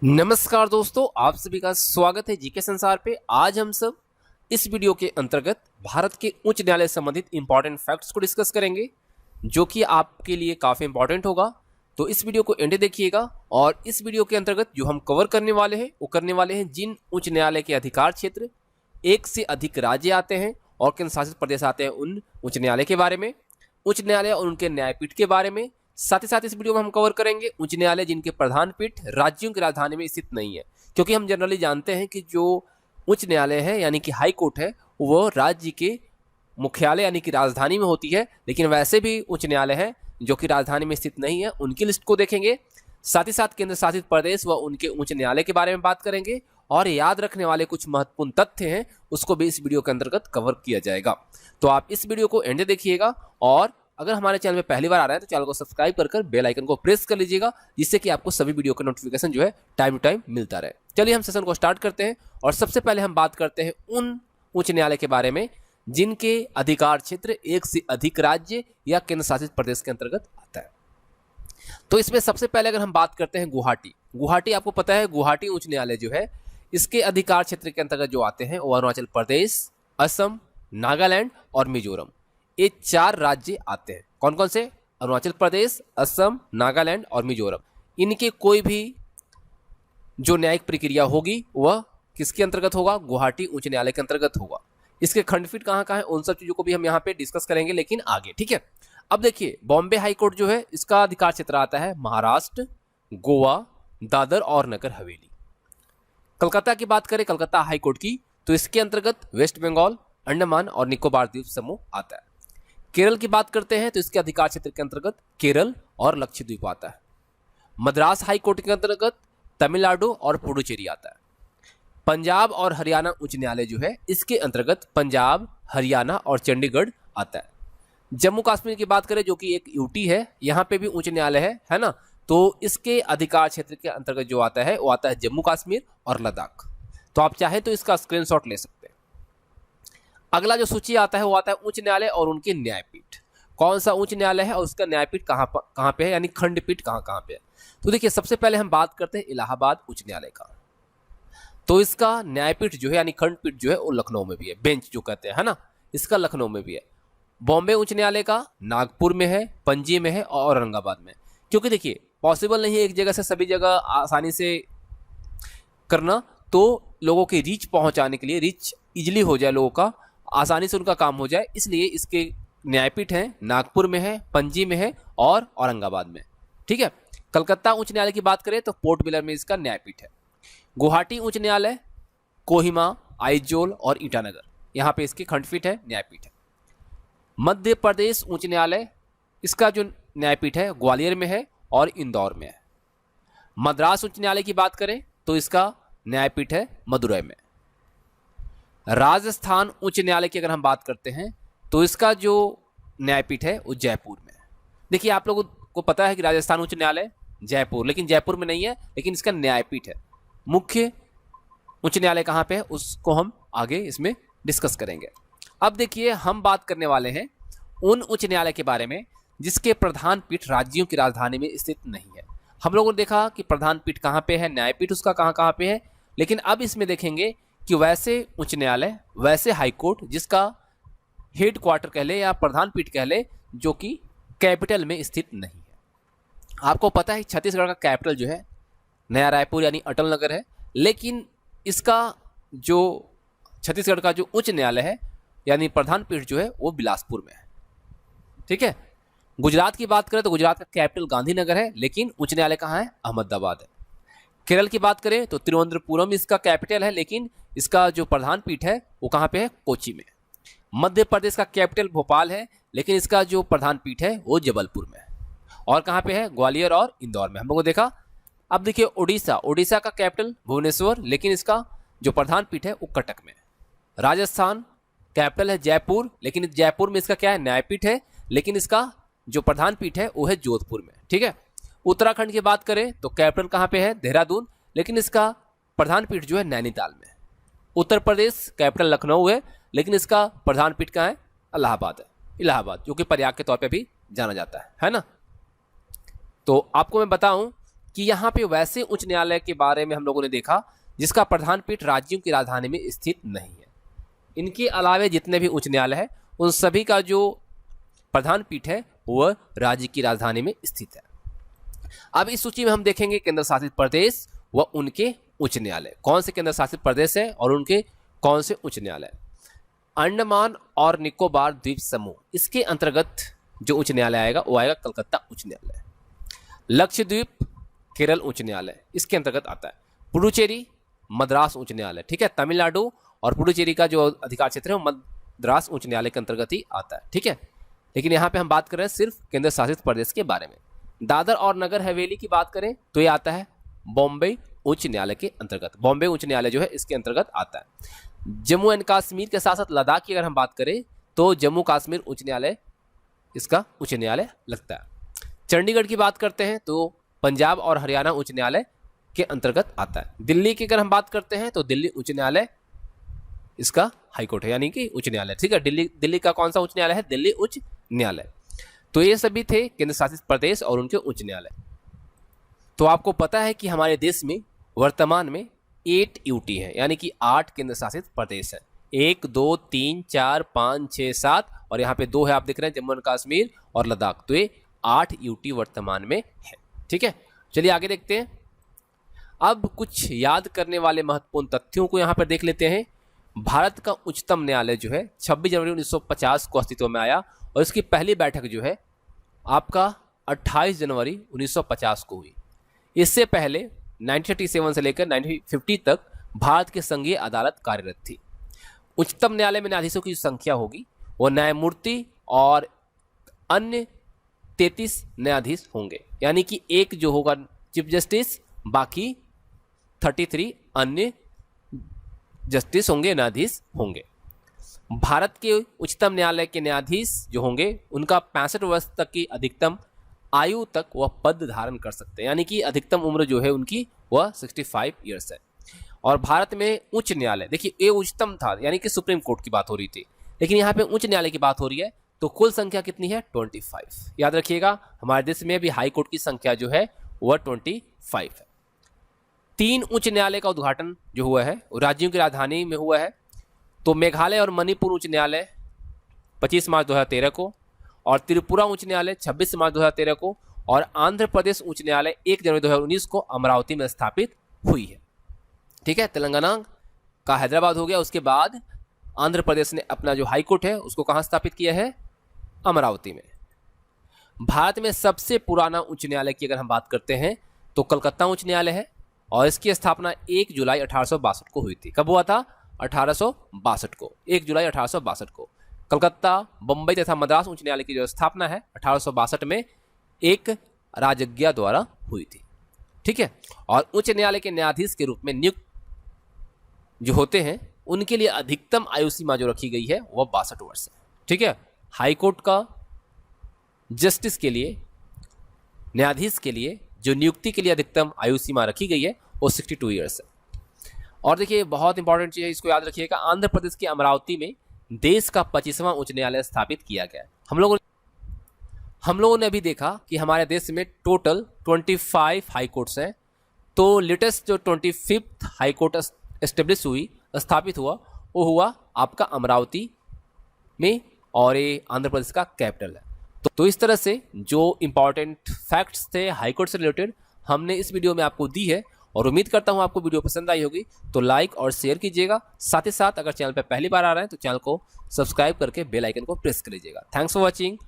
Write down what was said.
नमस्कार दोस्तों, आप सभी का स्वागत है जीके संसार पे। आज हम सब इस वीडियो के अंतर्गत भारत के उच्च न्यायालय से संबंधित इंपॉर्टेंट फैक्ट्स को डिस्कस करेंगे, जो कि आपके लिए काफ़ी इंपॉर्टेंट होगा। तो इस वीडियो को एंड देखिएगा। और इस वीडियो के अंतर्गत जो हम कवर करने वाले हैं वो करने वाले हैं जिन उच्च न्यायालय के अधिकार क्षेत्र एक से अधिक राज्य आते हैं और केंद्र शासित प्रदेश आते हैं, उन उच्च न्यायालय के बारे में, उच्च न्यायालय और उनके न्यायपीठ के बारे में। साथ ही साथ इस वीडियो में हम कवर करेंगे उच्च न्यायालय जिनके प्रधान पीठ राज्यों की राजधानी में स्थित नहीं है, क्योंकि हम जनरली जानते हैं कि जो उच्च न्यायालय है यानी कि हाई कोर्ट है वो राज्य के मुख्यालय यानी कि राजधानी में होती है, लेकिन वैसे भी उच्च न्यायालय है जो कि राजधानी में स्थित नहीं है, उनकी लिस्ट को देखेंगे। साथ ही साथ केंद्र शासित प्रदेश व उनके उच्च न्यायालय के बारे में बात करेंगे और याद रखने वाले कुछ महत्वपूर्ण तथ्य हैं उसको भी इस वीडियो के अंतर्गत कवर किया जाएगा। तो आप इस वीडियो को एंड देखिएगा और अगर हमारे चैनल में पहली बार आ रहा है तो चैनल को सब्सक्राइब कर बेल आइकन को प्रेस कर लीजिएगा, जिससे कि आपको सभी वीडियो का नोटिफिकेशन जो है टाइम टू टाइम मिलता रहे। चलिए हम सेशन को स्टार्ट करते हैं और सबसे पहले हम बात करते हैं उन उच्च न्यायालय के बारे में जिनके अधिकार क्षेत्र एक से अधिक राज्य या केंद्र शासित प्रदेश के अंतर्गत आता है। तो इसमें सबसे पहले अगर हम बात करते हैं गुवाहाटी, आपको पता है गुवाहाटी उच्च न्यायालय जो है इसके अधिकार क्षेत्र के अंतर्गत जो आते हैं वो अरुणाचल प्रदेश, असम, नागालैंड और मिजोरम, ये 4 राज्य आते हैं। कौन कौन से? अरुणाचल प्रदेश, असम, नागालैंड और मिजोरम। इनके कोई भी जो न्यायिक प्रक्रिया होगी वह किसके अंतर्गत होगा? गुवाहाटी उच्च न्यायालय के अंतर्गत होगा। इसके खंडपीठ कहाँ कहाँ है उन सब चीजों को भी हम यहाँ पे डिस्कस करेंगे, लेकिन आगे। ठीक है, अब देखिए बॉम्बे हाई कोर्ट जो है इसका अधिकार क्षेत्र आता है महाराष्ट्र, गोवा, दादर और नगर हवेली। कलकत्ता की बात करें, कलकत्ता हाई कोर्ट की, तो इसके अंतर्गत वेस्ट बंगाल, अंडमान और निकोबार द्वीप समूह आता है। केरल की बात करते हैं तो इसके अधिकार क्षेत्र के अंतर्गत केरल और लक्षद्वीप आता है। मद्रास हाई कोर्ट के अंतर्गत तमिलनाडु और पुडुचेरी आता है। पंजाब और हरियाणा उच्च न्यायालय जो है इसके अंतर्गत पंजाब, हरियाणा और चंडीगढ़ आता है। जम्मू कश्मीर की बात करें जो कि एक यूटी है, यहाँ पे भी उच्च न्यायालय है ना, तो इसके अधिकार क्षेत्र के अंतर्गत जो आता है वो आता है जम्मू कश्मीर और लद्दाख। तो आप चाहे तो इसका स्क्रीनशॉट ले सकते हैं। अगला जो सूची आता है वो आता है उच्च न्यायालय और उनके न्यायपीठ। कौन सा उच्च न्यायालय है और उसका न्यायपीठ कहाँ पे है, यानी खंडपीठ कहाँ पे है। तो देखिए सबसे पहले हम बात करते हैं इलाहाबाद उच्च न्यायालय का। तो इसका न्यायपीठ जो है यानी खंडपीठ जो है वो लखनऊ में भी है, बेंच जो कहते हैं, है ना, इसका लखनऊ में भी है। बॉम्बे उच्च न्यायालय का नागपुर में है, पणजी में है और औरंगाबाद में। क्योंकि देखिए पॉसिबल नहीं है एक जगह से सभी जगह आसानी से करना, तो लोगों की रीच पहुंचाने के लिए, रीच इजिली हो जाए, लोगों का आसानी से उनका काम हो जाए, इसलिए इसके न्यायपीठ हैं नागपुर में है, पणजी में है और औरंगाबाद में। ठीक है, कलकत्ता उच्च न्यायालय की बात करें तो पोर्ट ब्लेयर में इसका न्यायपीठ है। गुवाहाटी उच्च न्यायालय कोहिमा, आइजोल और ईटानगर, यहाँ पे इसकी खंडपीठ है, न्यायपीठ है। मध्य प्रदेश उच्च न्यायालय, इसका जो न्यायपीठ है ग्वालियर में है और इंदौर में है। मद्रास उच्च न्यायालय की बात करें तो इसका न्यायपीठ है मदुरई में। राजस्थान उच्च न्यायालय की अगर हम बात करते हैं तो इसका जो न्यायपीठ है वो जयपुर में। देखिए आप लोगों को पता है कि राजस्थान उच्च न्यायालय जयपुर, लेकिन जयपुर में नहीं है, लेकिन इसका न्यायपीठ है। मुख्य उच्च न्यायालय कहाँ पे है उसको हम आगे इसमें डिस्कस करेंगे। अब देखिए हम बात करने वाले हैं उन उच्च न्यायालय के बारे में जिसके प्रधान पीठ राज्यों की राजधानी में स्थित नहीं है। हम लोगों ने देखा कि प्रधान पीठ कहाँ पे है, न्यायपीठ उसका कहाँ पे है, लेकिन अब इसमें देखेंगे कि वैसे उच्च न्यायालय, वैसे हाईकोर्ट जिसका हेड क्वार्टर कह ले या प्रधान पीठ कह ले, जो कि कैपिटल में स्थित नहीं है। आपको पता है छत्तीसगढ़ का कैपिटल जो है नया रायपुर यानी अटल नगर है, लेकिन इसका जो छत्तीसगढ़ का जो उच्च न्यायालय है यानी प्रधान पीठ जो है वो बिलासपुर में है। ठीक है, गुजरात की बात करें तो गुजरात का कैपिटल गांधीनगर है, लेकिन उच्च न्यायालय कहाँ है? अहमदाबाद है। केरल की बात करें तो तिरुवनंतपुरम इसका कैपिटल है, लेकिन इसका जो प्रधान पीठ है वो कहाँ पे है? कोची में। मध्य प्रदेश का कैपिटल भोपाल है, लेकिन इसका जो प्रधान पीठ है वो जबलपुर में है। और कहाँ पे है? ग्वालियर और इंदौर में, हम लोगों को देखा। अब देखिए उड़ीसा का कैपिटल भुवनेश्वर, लेकिन इसका जो प्रधान पीठ है वो कटक में है। राजस्थान कैपिटल है जयपुर, लेकिन जयपुर में इसका क्या है? न्यायपीठ है, लेकिन इसका जो प्रधान पीठ है वो है जोधपुर में। ठीक है, उत्तराखंड की बात करें तो कैपिटल कहाँ पे है? देहरादून, लेकिन इसका प्रधान पीठ जो है नैनीताल में। उत्तर प्रदेश कैपिटल लखनऊ है, लेकिन इसका प्रधान पीठ कहाँ है? इलाहाबाद है, जो कि प्रयाग के तौर पे भी जाना जाता है ना। तो आपको मैं बताऊं कि कि यहाँ पे वैसे उच्च न्यायालय के बारे में हम लोगों ने देखा जिसका प्रधान पीठ राज्यों की राजधानी में स्थित नहीं है। इनके अलावे जितने भी उच्च न्यायालय है उन सभी का जो प्रधान पीठ है वह राज्य की राजधानी में स्थित है। अब इस सूची में हम देखेंगे केंद्र शासित प्रदेश व उनके उच्च न्यायालय, कौन से केंद्र शासित प्रदेश है और उनके कौन से उच्च न्यायालय। अंडमान और निकोबार द्वीप समूह, इसके अंतर्गत जो उच्च न्यायालय आएगा वो आएगा कलकत्ता उच्च न्यायालय। लक्षद्वीप केरल उच्च न्यायालय इसके अंतर्गत आता है। पुडुचेरी मद्रास उच्च न्यायालय, ठीक है। तमिलनाडु और पुडुचेरी का जो अधिकार क्षेत्र है वो मद्रास उच्च न्यायालय के अंतर्गत ही आता है, ठीक है। लेकिन यहाँ पे हम बात कर रहे हैं सिर्फ केंद्र शासित प्रदेश के बारे में। दादर और नगर हवेली की बात करें तो ये आता है बॉम्बे उच्च न्यायालय के अंतर्गत। बॉम्बे उच्च न्यायालय जो है इसके अंतर्गत आता है। जम्मू एंड कश्मीर के साथ साथ लद्दाख की अगर हम बात करें तो जम्मू कश्मीर उच्च न्यायालय इसका उच्च न्यायालय लगता है। चंडीगढ़ की बात करते हैं तो पंजाब और हरियाणा उच्च न्यायालय के अंतर्गत आता है। दिल्ली की अगर हम बात करते हैं तो दिल्ली उच्च न्यायालय इसका हाईकोर्ट है, यानी कि उच्च न्यायालय, ठीक है। दिल्ली का कौन सा उच्च न्यायालय है? दिल्ली उच्च न्यायालय। तो ये सभी थे केंद्र शासित प्रदेश और उनके उच्च न्यायालय। तो आपको पता है कि हमारे देश में वर्तमान में 8 यूटी है, यानी कि 8 केंद्र शासित प्रदेश है। 1 2 3 4 5 6 7 और यहाँ पे 2 है, आप देख रहे हैं जम्मू एंड कश्मीर और लद्दाख। तो ये 8 यूटी वर्तमान में है, ठीक है। चलिए आगे देखते हैं। अब कुछ याद करने वाले महत्वपूर्ण तथ्यों को यहाँ पर देख लेते हैं। भारत का उच्चतम न्यायालय जो है 26 जनवरी 1950 को अस्तित्व में आया और इसकी पहली बैठक जो है आपका 28 जनवरी 1950 को हुई। इससे पहले 1937 से लेकर 1950 तक भारत की संघीय अदालत कार्यरत थी। उच्चतम न्यायालय में न्यायाधीशों की संख्या होगी वो न्यायमूर्ति और अन्य 33 न्यायाधीश होंगे, यानी कि एक जो होगा चीफ जस्टिस, बाकी 33 अन्य जस्टिस होंगे, न्यायाधीश होंगे। भारत के उच्चतम न्यायालय के न्यायाधीश जो होंगे उनका 65 वर्ष तक की अधिकतम आयु तक वह पद धारण कर सकते हैं, यानी कि अधिकतम उम्र जो है उनकी वह 65 ईयर्स है। और भारत में उच्च न्यायालय, देखिए ये उच्चतम था यानी कि सुप्रीम कोर्ट की बात हो रही थी, लेकिन यहाँ पे उच्च न्यायालय की बात हो रही है। तो कुल संख्या कितनी है? 25। याद रखिएगा हमारे देश में भी हाई कोर्ट की संख्या जो है वह 25 है। 3 उच्च न्यायालय का उद्घाटन जो हुआ है वो राज्यों की राजधानी में हुआ है। तो मेघालय और मणिपुर उच्च न्यायालय 25 मार्च 2013 को, और त्रिपुरा उच्च न्यायालय 26 मार्च 2013 को, और आंध्र प्रदेश उच्च न्यायालय 1 जनवरी 2019 को अमरावती में स्थापित हुई है, ठीक है। तेलंगाना का हैदराबाद हो गया, उसके बाद आंध्र प्रदेश ने अपना जो हाई कोर्ट है उसको कहाँ स्थापित किया है? अमरावती में। भारत में सबसे पुराना उच्च न्यायालय की अगर हम बात करते हैं तो कलकत्ता उच्च न्यायालय है, और इसकी स्थापना 1 जुलाई 1862 को हुई थी। कब हुआ था? 1862 को, 1 जुलाई 1862 को। कलकत्ता, बम्बई तथा मद्रास उच्च न्यायालय की जो स्थापना है 1862 में एक राजज्ञा द्वारा हुई थी, ठीक है। और उच्च न्यायालय के न्यायाधीश के रूप में नियुक्त जो होते हैं उनके लिए अधिकतम आयु सीमा जो रखी गई है वह 62 वर्ष है, ठीक है। हाई कोर्ट का जस्टिस के लिए, न्यायाधीश के लिए जो नियुक्ति के लिए अधिकतम आयु सीमा रखी गई है वो 62 ईयर्स है। और देखिए बहुत इंपॉर्टेंट चीज़ है, इसको याद रखिएगा। आंध्र प्रदेश की अमरावती में देश का 25वां उच्च न्यायालय स्थापित किया गया है। हम लोगों ने अभी देखा कि हमारे देश में टोटल 25 हाई कोर्ट्स हैं। तो लेटेस्ट जो 25th हाई कोर्ट एस्टेब्लिश हुई, स्थापित हुआ, वो हुआ आपका अमरावती में, और ये आंध्र प्रदेश का कैपिटल है। तो इस तरह से जो इंपॉर्टेंट फैक्ट्स थे हाई कोर्ट से रिलेटेड हमने इस वीडियो में आपको दी है, और उम्मीद करता हूं आपको वीडियो पसंद आई होगी। तो लाइक और शेयर कीजिएगा, साथ ही साथ अगर चैनल पर पहली बार आ रहे हैं तो चैनल को सब्सक्राइब करके बेल आइकन को प्रेस कर लीजिएगा। Thanks for watching.